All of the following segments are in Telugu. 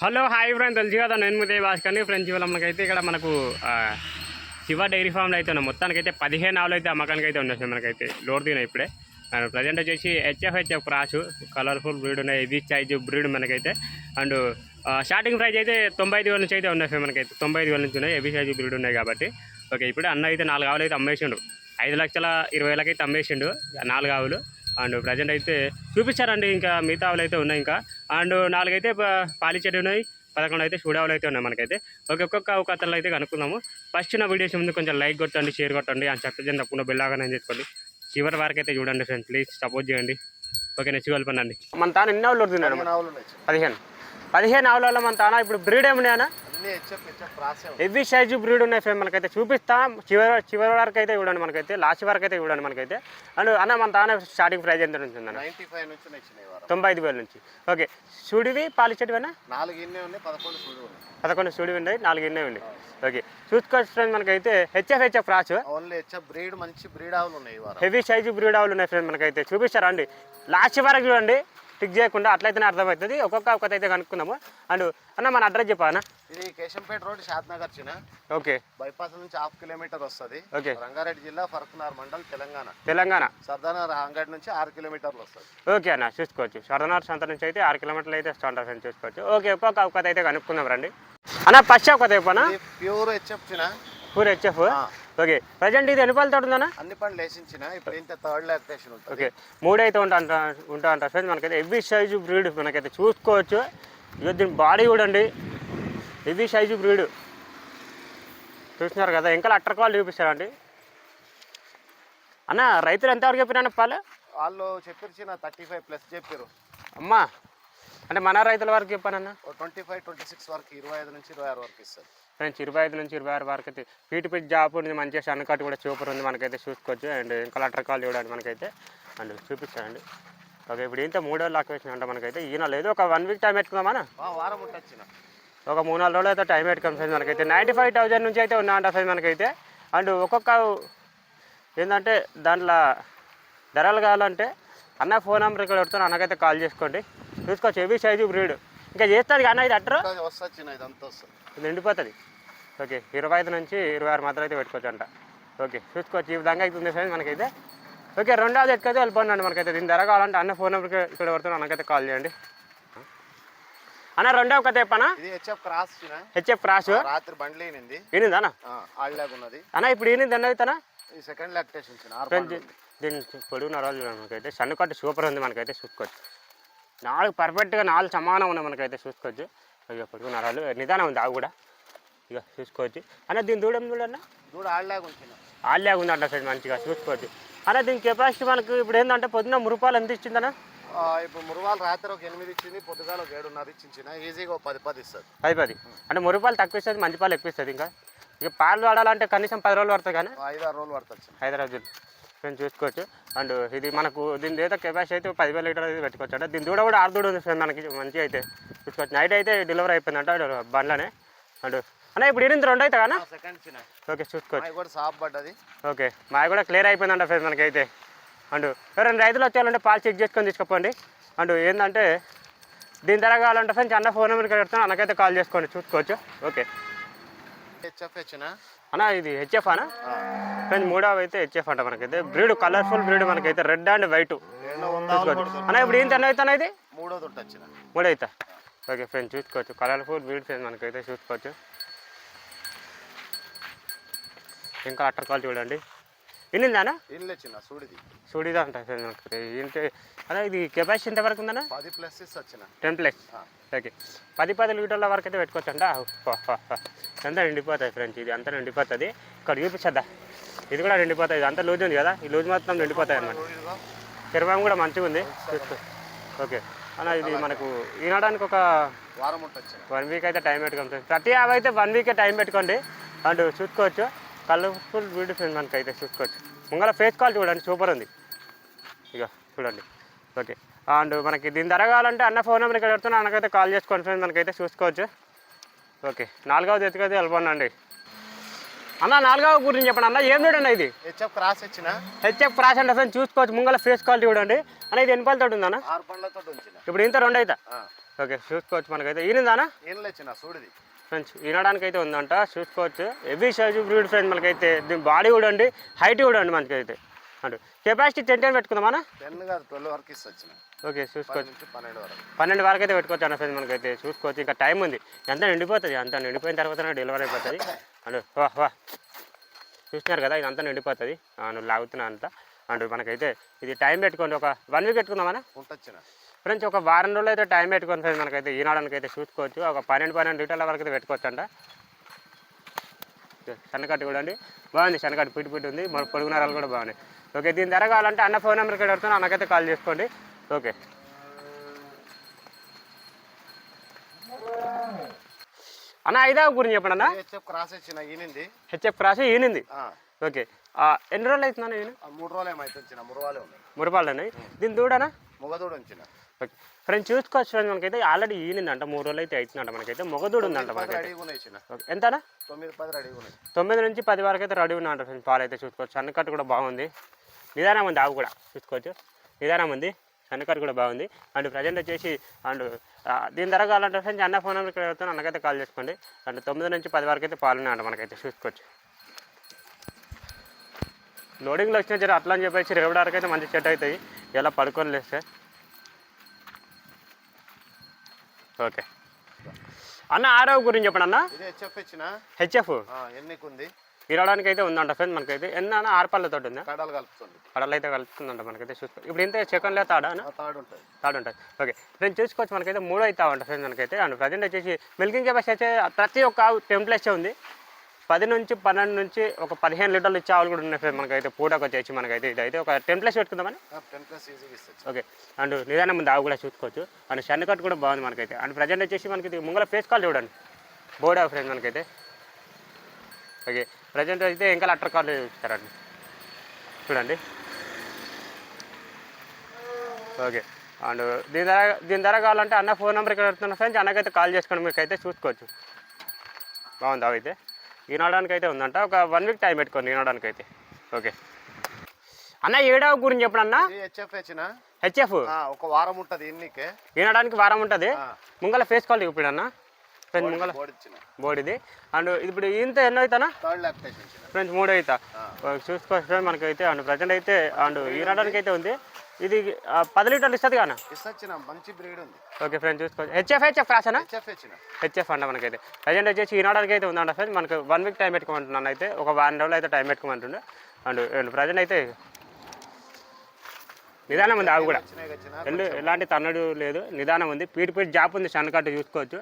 హలో హాయ్ ఫ్రెండ్స్, తెలుసు కదా నేను ముదే భాస్కర్ని. ఫ్రెండ్స్ ఇవాళ మనకైతే ఇక్కడ మనకు శివ డైరీ ఫామ్లో అయితే ఉన్నాం. మొత్తానికైతే 15 ఆవులు అయితే అమ్మకానికి అయితే ఉన్నాయి. మనకైతే లోడ్ దిగినాయి ఇప్పుడే. ప్రజెంట్ వచ్చేసి హెచ్ఎఫ్ క్రాసు కలర్ఫుల్ బ్రీడ్ ఉన్నాయి. ఇది సైజ్ బ్రీడ్ మనకైతే. అండ్ స్టార్టింగ్ ప్రైస్ అయితే 95,000 నుంచి అయితే ఉన్నాయి. మనకైతే 95,000 నుంచి ఉన్నాయి. హెవీ సైజ్ బ్రీడ్ ఉన్నాయి కాబట్టి ఓకే. ఇప్పుడు అన్న అయితే 4 ఆవులు అయితే అమ్మేసిండు. 5,20,000 అయితే అమ్మేసిండు 4 ఆవులు. అండ్ ప్రజెంట్ అయితే చూపించారండి. ఇంకా మిగతా ఆవులు అయితే ఉన్నాయి ఇంకా. అండ్ 4 అయితే పాలిచెట్టు ఉన్నాయి, 11 అయితే చూడావులు అయితే ఉన్నాయి మనకైతే. ఓకే, ఒక్కొక్క కథలు అయితే కనుక్కుందాము. ఫస్ట్ నా వీడియోస్ ముందు కొంచెం లైక్ కొట్టండి, షేర్ కొట్టండి, అని చెప్పేసి తప్పకుండా బెల్లాగానే చేసుకోండి. చివరి వరకు అయితే చూడండి ఫ్రెండ్స్, ప్లీజ్ సపోర్ట్ చేయండి. ఓకే, నెక్స్ట్ వెళ్ళిపోండి. మన తాను ఎన్ని ఆవులు వస్తున్నాడు? 15 ఆవులలో మన తాన ఇప్పుడు బ్రీడ్ ఏమున్నాయన్నా? హెవీ సైజు బ్రీడ్ ఉన్నాయి ఫ్రెండ్. మనకైతే చూపిస్తాం. చివరి వరకు అయితే చూడండి. మనకైతే లాస్ట్ వరకు అయితే చూడండి మనకైతే. అండ్ అన్న మన తానే స్టార్టింగ్ ప్రైస్ ఎంత నుంచి ఉందన్న? 95,000 నుంచి. ఓకే, సుడివి పాలిచెట్టువేనా? 11 సుడివి ఉన్నాయి, 4 ఇన్నే ఉన్నాయి. ఓకే, చూసుకోవచ్చు ఫ్రెండ్. మనకైతే హెచ్ఎఫ్ క్రాస్ బ్రీడ్ మంచి బ్రీడ్ ఆవులు ఉన్నాయి, హెవీ సైజు బ్రీడ్ ఆవులు ఉన్నాయి ఫ్రెండ్. మనకైతే చూపిస్తారా అండి, లాస్ట్ వరకు చూడండి. టిక్ చేయకుండా అట్లయితేనే అర్థమవుతుంది. ఒక్కొక్క అయితే కనుక్కుందాము. అండ్ అన్న మన అడ్రస్ చెప్పానా? ఇది కేశంపేట రోడ్, షాద్నగర్ చిన్న. ఓకే, బైపాస్ నుంచి 1/2 కిలోమీటర్ వస్తుంది. ఓకే, రంగారెడ్డి జిల్లా, ఫరక్నార్ మండల్, తెలంగాణ. సర్దానర్ అంగడి నుంచి 6 కిలోమీటర్లు వస్తుంది. ఓకే అన్న, చూసుకోవచ్చు. సర్దానర్ సంత నుంచి అయితే 6 కిలోమీటర్లు అయితే స్టార్ట్ అవుతుంది, చూసుకోవచ్చు. ఓకే, ఒక్కొక్క అయితే కనుక్కుందాం రండి. అన్న ఫస్ట్ ఒక చెప్పనా? ప్యూర్ హెచ్ఎఫ్ చిన్న, ప్యూర్ హెచ్ఎఫ్. ఓకే, ప్రజెంట్ ఇది ఎన్ని పళ్ళు తోటి ఉందన్న? అన్ని పనులు వేసించిన. ఇప్పుడు ఇంత థర్డ్ లాక్టేషన్ ఉంటుంది. ఓకే, 3 అయితే ఉంటా ఫ్రెండ్స్. మనకైతే హెవీ సైజు బ్రీడ్ మనకైతే చూసుకోవచ్చు. ఇక దీని బాడీ చూడండి, హెవీ సైజు బ్రీడ్ చూస్తున్నారు కదా. ఇంకా అట్టర్ కాల్ చూపిస్తారండి. అన్న రైతులు ఎంతవరకు చెప్పినా పాలు? వాళ్ళు చెప్పిన 35+ చెప్పారు. అమ్మా, అంటే మన రైతుల వరకు చెప్పానన్న 25, 26 వరకు, 25 నుంచి 26 వరకు ఇస్తారు ఫ్రెండ్స్. 25 నుంచి 26 వరకు అయితే పీటి జాబ్ ఉంది. మంచిగా సన్నకట్టు కూడా సూపర్ ఉంది మనకైతే, చూసుకోవచ్చు. అండ్ ఇంకా అట్టర్ కాల్ చూడండి మనకైతే. అండ్ చూపిస్తానండి. ఓకే, ఇప్పుడు ఇంత 3 రోజులు లాక్ వేసిన అంటే మనకైతే ఈయన లేదు. ఒక 1 వీక్ టైం పెట్టుకుందామా? వారం ఉంటుంది. ఒక 3-4 రోజులు అయితే టైం పెట్టుకోండి ఫ్రెండ్స్. మనకైతే 95,000 నుంచి అయితే ఉన్నాయంట ఫ్రెండ్స్ మనకైతే. అండ్ ఒక్కొక్క ఏంటంటే దాంట్లో ధరలు కావాలంటే అన్న ఫోన్ నెంబర్ ఇక్కడ పెడుతున్నా, అన్నకైతే కాల్ చేసుకోండి. చూసుకోవచ్చు, హెవీ సైజు బ్రీడ్. ఇంకా చేస్తుంది కానీ ఇది అట్టర్ ఇది నిండిపోతుంది. ఓకే, 25 నుంచి 26 మాత్రం అయితే పెట్టుకోవచ్చు అంట. ఓకే, చూసుకోవచ్చు. ఈ విధంగా అయితే ఉంది ఫ్రెండ్స్ మనకైతే. ఓకే, రెండోది ఎక్కైతే వెళ్ళిపోండి మనకైతే. దీని ధర కావాలంటే అన్న ఫోన్ నెంబర్కి ఇక్కడ పెడుతున్నా, అన్నకైతే కాల్ చేయండి. అన్న రెండవ కథ చెప్పనా? HF cross. రాత్రి బండ్లు ఈనిందా అన్న? అన్న ఇప్పుడు ఈనింది ఎన్న అవుతానా? Second lactation. దీని పొడుగు నరాలు చూడండి మనకైతే. సన్నుకట్టు సూపర్ ఉంది మనకైతే, చూసుకోవచ్చు. 4 పర్ఫెక్ట్గా 4 సమానం ఉన్నాయి మనకైతే, చూసుకోవచ్చు. ఇక పొడుగు నరాలు నిదానం ఉంది ఆవు కూడా. ఇక చూసుకోవచ్చు. అన్న దీని దూడ చూడన్న, ఆల్లాగా ఉందంట సైడ్ మంచిగా, చూసుకోవచ్చు. అన్న దీని కెపాసిటీ మనకు ఇప్పుడు ఏంటంటే పొద్దున్న మురుపాలు ఎంత ఇచ్చిందన్న? ఇప్పుడు మురువాలు రాత్రి ఒక 8 ఇచ్చింది, పొద్దుగాల 7:30 ఇచ్చించిన. ఈజీగా 10 ఇస్తుంది. 10 అంటే మురుపాలు తక్కువ ఇస్తుంది, మంచి పాలు ఎక్కువ ఇస్తుంది. ఇంకా ఇక పాలు వాడాలంటే కనీసం 10 రోజులు పడుతుంది కానీ 5-6 రోజులు పడుతుంది. 5 రోజులు ఫ్రెండ్స్, చూసుకోవచ్చు. అండ్ ఇది మనకు దీని ఏదో కెపాసిటీ అయితే 10,000 లీటర్లు అయితే పెట్టుకోవచ్చు అంటే. దీని దూడ కూడా 6 దూడ ఉంది ఫ్రెండ్ మనకి, మంచిగా అయితే చూసుకోవచ్చు. నైట్ అయితే డెలివరీ అయిపోయిందంట బండ్లోనే. అండ్ అన్న ఇప్పుడు ఈనింది 2 అవుతా కానీ. ఓకే, చూసుకోవచ్చు. ఓకే, మాది కూడా క్లియర్ అయిపోయిందంట ఫ్రెండ్స్ మనకైతే. అండ్ ఎవరైనా రైతులు వచ్చేయాలంటే పాలు చెక్ చేసుకొని తీసుకుపోండి. అండ్ ఏంటంటే దీని ధర కావాలంటే ఫ్రెండ్స్ అన్న ఫోన్ నెంబర్కి పెడతాను, అన్నకైతే కాల్ చేసుకోండి, చూసుకోవచ్చు. ఓకే అన్న ఇది హెచ్ఎఫ్ అన్న ఫ్రెండ్స్. 3వ అయితే హెచ్ఎఫ్ అంట మనకైతే. బ్రీడ్ కలర్ఫుల్ బ్రీడ్ మనకైతే, రెడ్ అండ్ వైట్ చూసుకోవచ్చు. అన్న ఇప్పుడు ఏంటి అన్న అవుతాను ఇది? 3 అవుతా. ఓకే ఫ్రెండ్స్, చూసుకోవచ్చు. కలర్ఫుల్ బ్రీడ్ ఫ్రెండ్స్ మనకైతే, చూసుకోవచ్చు. ఇంకా అట్టర్ కాల్ చూడండి. ఎన్నిందానా? సూడిదా అంట ఏంటి అదే. ఇది కెపాసిటీ ఎంత వరకు ఉందన్నా? 10+. ఓకే, 10 లీటర్ల వరకు అయితే పెట్టుకోవచ్చు అంట. అంతా నిండిపోతుంది ఫ్రెండ్స్, ఇది అంతా నిండిపోతుంది. ఇక్కడ చూపించద్దా, ఇది కూడా నిండిపోతుంది. ఇది అంతా లూజ్ ఉంది కదా, ఈ లూజ్ మొత్తం నిండిపోతాయి అన్నమాట. చర్మం కూడా మంచిగా ఉంది, చూసుకో. ఓకే అన్న, ఇది మనకు వినడానికి ఒక 1 వీక్ అయితే టైం పెట్టుకోండి ఫ్రెండ్స్. ప్రతి ఆవు అయితే 1 వీకే టైం పెట్టుకోండి. అండ్ చూసుకోవచ్చు, కలర్ఫుల్ బ్యూటీ ఫ్రెండ్ మనకైతే, చూసుకోవచ్చు. ముంగల ఫేస్ కాల్ చూడండి, సూపర్ ఉంది. ఇక చూడండి. ఓకే, అండ్ మనకి దీని ధర కావాలంటే అన్న ఫోన్ నెంబర్ ఇక్కడ పెడుతున్నా, అన్నకైతే కాల్ చేసుకోండి ఫ్రెండ్ మనకైతే, చూసుకోవచ్చు. ఓకే, 4వ ఎత్తుకైతే వెళ్ళిపోండి. అన్న 4వ గురించి చెప్పండి అన్న. ఏం చూడండి ఇది? హెచ్ఎఫ్ క్రాస్ అంటే ఫ్రెండ్ చూసుకోవచ్చు. ముంగల ఫేస్ క్వాలిటీ చూడండి. అన్న ఇది ఎన్ని పళ్ళతో ఉందన్న? 6 పళ్ళతో. ఇప్పుడు ఇంత 2 అవుతా. ఓకే చూసుకోవచ్చు మనకైతే ఈనిందానా ఏం లేచిన సూడిది ఫ్రెండ్స్ ఈనడానికి అయితే ఉందంట చూసుకోవచ్చు హెవీ సైజు బ్రీడ్ ఫ్రెండ్స్ మనకైతే దీని బాడీ కూడా అండి హైట్ కూడా అండి మనకైతే అంటే కెపాసిటీ 10 పెట్టుకుందామా 10 కాదు 12 వరకు ఇస్తొచ్చిన ఓకే చూసుకోవచ్చు 12 వరకు 12 వరకు అయితే పెట్టుకోవచ్చు అన్న ఫ్రెండ్స్ మనకైతే చూసుకోవచ్చు ఇంకా టైం ఉంది ఎంత నిండిపోతుంది అంత నిండిపోయిన తర్వాత డెలివరీ అయిపోతుంది అండ్ వా చూస్తున్నారు కదా ఇదంతా నిండిపోతుంది నువ్వు లాగుతున్నా అంతా అండ్ మనకైతే ఇది టైం పెట్టుకోండి ఒక 1 వీక్ పెట్టుకుందామన్నా ఉంటొచ్చిన ఫ్రెండ్స్ ఒక వారం రోజులు అయితే టైం పెట్టుకోండి ఫ్రెండ్స్ మనకైతే ఈనాడానికి అయితే చూసుకోవచ్చు ఒక 12 లీటర్ల వరకు అయితే పెట్టుకోవచ్చు అంట శనకట్టు కూడా అండి బాగుంది శనకట్టు పిట్టి ఉంది మన పొడుగు నరాలు కూడా బాగున్నాయి ఓకే దీని ధర కావాలంటే అన్న ఫోన్ నెంబర్కి పెడుతున్నా అన్నకైతే కాల్ చేసుకోండి ఓకే అన్న ఐదావ గురించి చెప్పండి అన్న హెచ్ఎఫ్ క్రాస్ ఇచ్చిన ఈనింది హెచ్ఎఫ్ క్రాస్ ఈనింది ఓకే ఎన్ని రోజులు అవుతుందన్న ఈయన 3 రోజులు ఏమైతే వచ్చిన మురవాలే ఉన్నాయి మురపాలు ఉన్నాయి దీని దూడనా మొగదూడు ఉంచిన ఓకే ఫ్రెండ్స్ చూసుకోవచ్చు ఫ్రెండ్స్ మనకైతే ఆల్రెడీ ఈనిందంట 3 రోజులు అయితే అవుతుందంట మనకైతే మొగదూడు ఉందంట మనకైతే రెడీగా ఉన్నాయి ఇచ్చిన ఎంతనా 9-10 రెడీగా ఉన్నాయి 9 నుంచి 10 వరకు అయితే రెడీ ఉన్నాయంట ఫ్రెండ్స్ పాలు అయితే చూసుకోవచ్చు సన్నకట్టు కూడా బాగుంది నిదానం ఉంది ఆవు కూడా చూసుకోవచ్చు నిదానం ఉంది సన్నకట్టు కూడా బాగుంది అండ్ ప్రజెంట్ వచ్చేసి అండ్ దీని ధర కావాలంటే ఫ్రెండ్స్ అన్న ఫోన్ నెంబర్ ఇక్కడ వెళ్తాను అన్నకైతే కాల్ చేసుకోండి అండ్ 9 నుంచి 10 వరకు అయితే పాలు ఉన్నాయంట మనకైతే చూసుకోవచ్చు లోడింగ్లో వచ్చిన జర అట్లా అని చెప్పేసి రేపటి వరకు అయితే మంచి సెట్ అవుతాయి ఇలా పడుకొని లేస్తే ఓకే అన్న ఆరవ గురించి చెప్పండి అన్న ఇది హెచ్ఎఫ్ ఇచ్చిన హెచ్ఎఫ్ ఎన్నికుంది ఇరవడానికి అయితే ఉందంట ఫ్రెండ్ మనకైతే ఎన్న 6 పళ్ళతో ఉందా కడాలు కలుపుతుంది కడలు అయితే కలుపుతుందంట మనకైతే చూసుకో ఇప్పుడు ఇంత చికెన్లే తాడా తాడు ఉంటుంది తాడు ఉంటుంది ఓకే ఫ్రెండ్ చూసుకోవచ్చు మనకైతే 3 అవుతావంట ఫ్రెండ్ మనకైతే అండ్ ప్రజెంట్ వచ్చేసి మిల్కింగ్ కెపాసిటీ అయితే ప్రతి ఒక్క టెంప్లెట్స్ ఉంది 10 నుంచి 12 నుంచి ఒక 15 లీటర్లు ఇచ్చే ఆవులు కూడా ఉన్నాయి ఫ్రెండ్ మనకైతే పూటకు వచ్చేసి మనకైతే ఇదైతే ఒక 10 ప్లస్ పెట్టుకుందామని 10+ ఈజీగా ఇస్తుంది ఓకే అండ్ నిదానం ముందు ఆవు కూడా చూసుకోవచ్చు అండ్ శనకట్టు కూడా బాగుంది మనకైతే అండ్ ప్రజెంట్ వచ్చేసి మనకి ముంగల ఫేస్ కాల్ చూడండి బోర్డ్ ఆఫ్ ఫ్రెండ్ మనకైతే ఓకే ప్రజెంట్ అయితే ఇంకా అట్టర్ కాల్ చూస్తారండి చూడండి ఓకే అండ్ దీని ధర కావాలంటే అన్న ఫోన్ నెంబర్ ఇక్కడ పెడుతున్న ఫ్రెండ్స్ అన్నకైతే కాల్ చేసుకోండి మీకైతే చూసుకోవచ్చు బాగుంది అవి అయితే ఈనాడానికి అయితే ఉందంట ఒక 1 వీక్ టైం పెట్టుకోండి ఈనాడానికి అయితే ఓకే అన్న 7వ గురించి చెప్పండి అన్న హెచ్ఎఫ్ ఇచ్చిన హెచ్ఎఫ్ ఒక వారం ఉంటుంది ఎన్నికే ఈనాడానికి వారం ఉంటుంది ముంగల ఫేస్ కాల్ ఇప్పుడు అన్న ఫ్రెండ్స్ ముంగల బోర్డు ఇది అండ్ ఇప్పుడు ఇంత ఎన్నో అవుతానా ఫ్రెండ్స్ 3 అవుతా చూసుకోవచ్చు ఫ్రెండ్ మనకైతే అండ్ ప్రజెంట్ అయితే అండ్ ఈనాడానికి అయితే ఉంది ఇది 10 లీటర్లు ఇస్తుంది కానీ మంచి బ్రీడ్ ఉంది ఓకే ఫ్రెండ్ చూసుకోవచ్చు హెచ్ఎఫ్ రాసానా హెచ్ఎఫ్ అంట మనకైతే ప్రజెంట్ వచ్చేసి ఈనాడానికి అయితే ఉందంట ఫ్రెండ్ మనకు 1 వీక్ టైం పెట్టుకోమంటున్నాను అయితే ఒక 1 రోజులు అయితే టైం పెట్టుకోమంటుండే అండ్ ప్రజెంట్ అయితే నిదానం ఉంది ఆవు కూడా ఎలాంటి తన్నడు లేదు నిదానం ఉంది పీటి జాప్ ఉంది సన్నకట్టు చూసుకోవచ్చు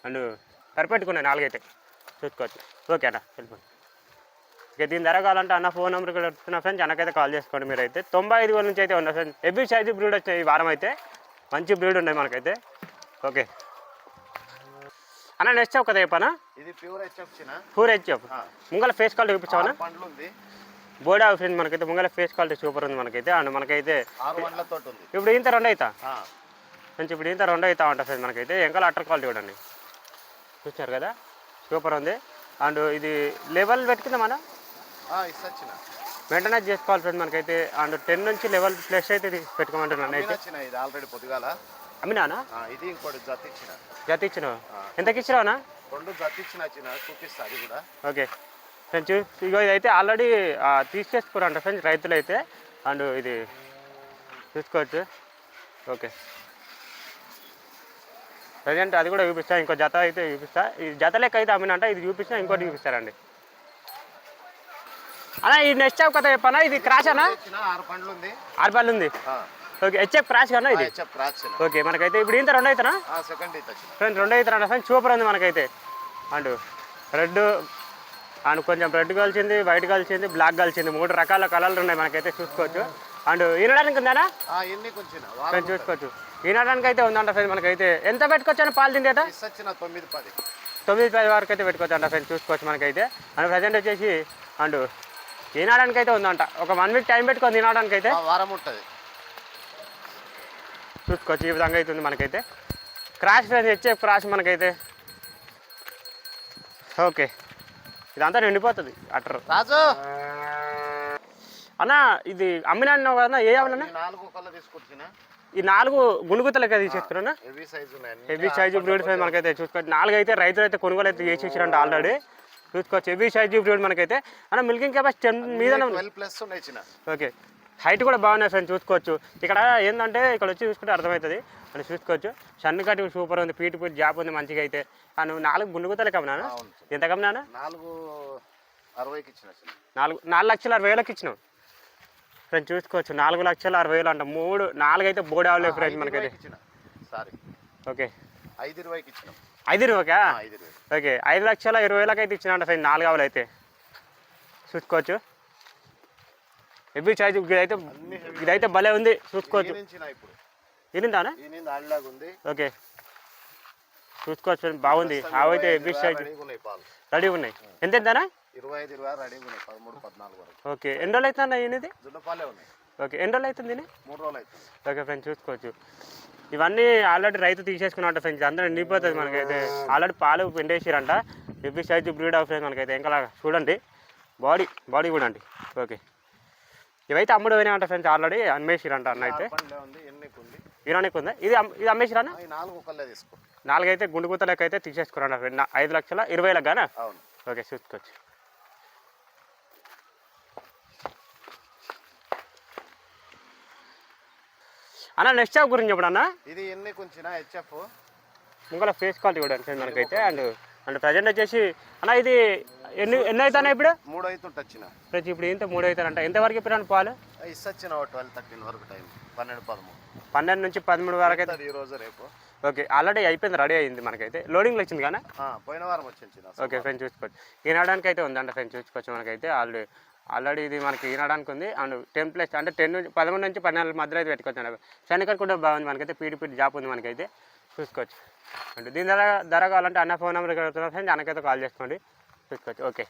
అండ్ సరిపెట్టుకున్నాయి 4 అయితే చూసుకోవచ్చు ఓకే అన్న వెళ్ళిపోండి ఇక దీని ధర కావాలంటే అన్న ఫోన్ నెంబర్ ఇక్కడ వస్తున్న ఫ్రెండ్స్ అన్నకైతే కాల్ చేసుకోండి మీరు అయితే 95 నుంచి అయితే ఉన్నాయి ఫ్రెండ్స్ హెవీ సైజు బ్రీడ్ వచ్చినాయి ఈ వారం అయితే మంచి బ్రీడ్ ఉన్నాయి మనకైతే ఓకే అన్న నెక్స్ట్ కదా చెప్పనా ఇది ప్యూర్ హెచ్ఎఫ్ ముంగల ఫేస్ క్వాలిటీ చూపించావనా బోర్డా ఫ్రెండ్ మనకైతే ముంగల ఫేస్ క్వాలిటీ సూపర్ ఉంది మనకైతే అండ్ మనకైతే ఇప్పుడు ఇంత 2 అవుతా ఫ్రెండ్స్ ఇప్పుడు ఇంత 2 అవుతా ఉంటా ఫ్రెండ్ మనకైతే ఎంకల అట్టర్ క్వాలిటీ కూడా అండి చూసారు కదా సూపర్ ఉంది అండ్ ఇది లెవెల్ పెట్టుకుందాం మన మెయింటెనెన్స్ చేసుకోవాలి ఫ్రెండ్ మనకైతే అండ్ 10 నుంచి లెవెల్ ప్లస్ అయితే ఇది పెట్టుకోమంటున్నాను అయితే ఆల్రెడీ పొద్దుగాల అమ్మినానా ఇది ఇంకోటి జత ఇచ్చినావు ఎంతకి ఇచ్చినావునా 2 జత ఇచ్చిన చూపిస్తా అది కూడా ఓకే ఫ్రెండ్స్ ఇగో ఇదైతే ఆల్రెడీ తీసేసుకురంట ఫ్రెండ్స్ రైతులు అయితే అండ్ ఇది చూసుకోవచ్చు ఓకే ప్రజెంట్ అది కూడా చూపిస్తా ఇంకో జత అయితే చూపిస్తా ఈ జత లెక్క అయితే అమ్మినంట ఇది చూపిస్తా ఇంకోటి చూపిస్తారండి అన్నా ఈ నెక్స్ట్ కదా చెప్పనా ఇది క్రాష్ అన్నా 6 పళ్ళు ఉంది ఓకే హెచ్ఎఫ్ క్రాష్ కన్నా ఇది ఓకే మనకైతే ఇప్పుడు ఇంత 2 అవుతానా ఫ్రెండ్స్ 2 అవుతారంట ఫ్రెండ్స్ సూపర్ ఉంది మనకైతే అండ్ రెడ్ అండ్ కొంచెం రెడ్ కలిసింది వైట్ కలిసింది బ్లాక్ కలిసింది 3 రకాల కలర్లు ఉన్నాయి మనకైతే చూసుకోవచ్చు అండ్ ఈనడానికి ఉందానా ఫ్రెండ్స్ చూసుకోవచ్చు ఈనడానికి అయితే ఉందంట ఫ్రెండ్స్ మనకైతే ఎంత పెట్టుకోవచ్చు అని పాలు తిండి 9-10 వరకు అయితే పెట్టుకోవచ్చు అంట ఫ్రెండ్స్ చూసుకోవచ్చు మనకైతే అండ్ ప్రజెంట్ వచ్చేసి అండ్ ఈనడానికి అయితే ఉందంట ఒక 1 వీక్ టైం పెట్టుకొని తినడానికి అయితే వారం ఉంటుంది చూసుకోవచ్చు ఈ విధంగా అవుతుంది మనకైతే క్రాష్ ఫ్రెండ్స్ హెచ్ఎఫ్ క్రాష్ మనకైతే ఓకే ఇదంతా నిండిపోతుంది అట్టర్ రాజు అన్న ఇది అమ్మినా కదా ఏ ఆవులన్నా 4 కళ్ళ తీసుకొచ్చిన ఈ 4 గుణగుతలకి తీసుకున్నా హెవీ సైజు ఉన్నాయి హెవీ సైజు బ్రీడ్ ఫ్రెండ్స్ మనకైతే చూసుకోవచ్చు 4 అయితే రైతులు అయితే కొనుగోలు అయితే చేసేసారంట ఆల్రెడీ చూసుకోవచ్చు హెవీ సైజు బ్రీడ్ మనకైతే అన్న మిల్కింగ్ కెపాసిటీ 10 మీద 12+ ఉన్నాయి చిన్న. ఓకే హైట్ కూడా బాగున్నాయి ఫ్రెండ్స్ చూసుకోవచ్చు ఇక్కడ ఏంటంటే ఇక్కడ వచ్చి చూసుకుంటే అర్థమవుతుంది అని చూసుకోవచ్చు సన్ కటింగ్ సూపర్ ఉంది పీటు జాప్ ఉంది మంచిగా అయితే నువ్వు 4 గుండుగుతలే కమ్మినా ఎంత కమ్మినా 4,60,000కి ఇచ్చిన 4,60,000కి ఇచ్చినావు ఫ్రెండ్స్ చూసుకోవచ్చు 4,60,000 అంట 4 అయితే బోర్డు అవ్వలేదు ఫ్రెండ్స్ మనకైతే సారీ ఓకే 5,20,000కి ఇచ్చినాం 5,20,000కా 5,20,000 ఓకే 5,20,000 అయితే ఇచ్చినా ఫ్రెండ్ 4 ఆవులు అయితే చూసుకోవచ్చు హెవీ సైజు ఇదైతే భలే ఉంది చూసుకోవచ్చు ఈనిందానా ఓకే చూసుకోవచ్చు ఫ్రెండ్ బాగుంది ఆవు అయితే హెవీ సైజు రెడీ ఉన్నాయి ఎంత ఎంతనా 25 రెడీ ఉన్నాయి 13, 14 వరకు ఓకే ఎన్ని రోజులు అవుతుందా ఈయనది దున్నపాలే ఉన్నాయి ఓకే ఎన్ని రోజులు అవుతుంది 3 రోజులు అవుతుంది ఓకే ఫ్రెండ్స్ చూసుకోవచ్చు ఇవన్నీ ఆల్రెడీ రైతు తీసేసుకున్నట్టు ఫ్రెండ్స్ అందరూ నిండిపోతుంది మనకైతే ఆల్రెడీ పాలు పిండేసిరంట heavy size breed of friends మనకైతే ఇంకా చూడండి బాడీ కూడా అండి ఓకే ఇవైతే అమ్ముడు పోయినా అంట ఫ్రెండ్స్ ఆల్రెడీ అమ్మేసిరంట అన్న అయితే ఈరానికి ఉందా ఇది అమ్మేసిరా 4 అయితే గుండుగుత లెక్క అయితే తీసేసుకురంట ఫ్రెండ్ 5,20,000 గానా ఓకే చూసుకోవచ్చు అన్న నెక్స్ట్ జాబ్ గురించి చెప్పండి అన్న ఇది ఎన్ని కొంచెం హెచ్ఎఫ్ ఇంకా ఫేస్ క్వాలిటీ కూడా ఫ్రెండ్ మనకైతే అండ్ ప్రజెంట్ వచ్చేసి అన్న ఇది ఎన్ని అవుతాయి ఇప్పుడు 3 అవుతుంటే వచ్చిన ప్రతి ఇప్పుడు ఇంత 3 అవుతారంట ఎంతవరకు చెప్పినాను పాలు ఇచ్చొచ్చిన 12-13 వరకు టైం 12 నుంచి 13 వరకు అయితే ఈ రోజు రేపు ఓకే ఆల్రెడీ అయిపోయింది రెడీ అయింది మనకైతే లోడింగ్లో వచ్చింది కానీ పోయిన వారం వచ్చింది ఓకే ఫ్రెండ్స్ చూసుకోవచ్చు ఈనాడానికి అయితే ఉందంట ఫ్రెండ్స్ చూసుకోవచ్చు మనకైతే ఆల్రెడీ ఇది మనకి ఈనాడానికి ఉంది అండ్ 10+ అంటే 13 నుంచి 14 మధ్యలో అయితే పెట్టుకోవచ్చు శనికర్ కూడా బాగుంది మనకైతే పీడి జాప్ ఉంది మనకైతే చూసుకోవచ్చు అంటే దీని ధర కావాలంటే అన్న ఫోన్ నెంబర్ ఫ్రెండ్స్ అన్నకైతే కాల్ చేసుకోండి చూసుకోవచ్చు ఓకే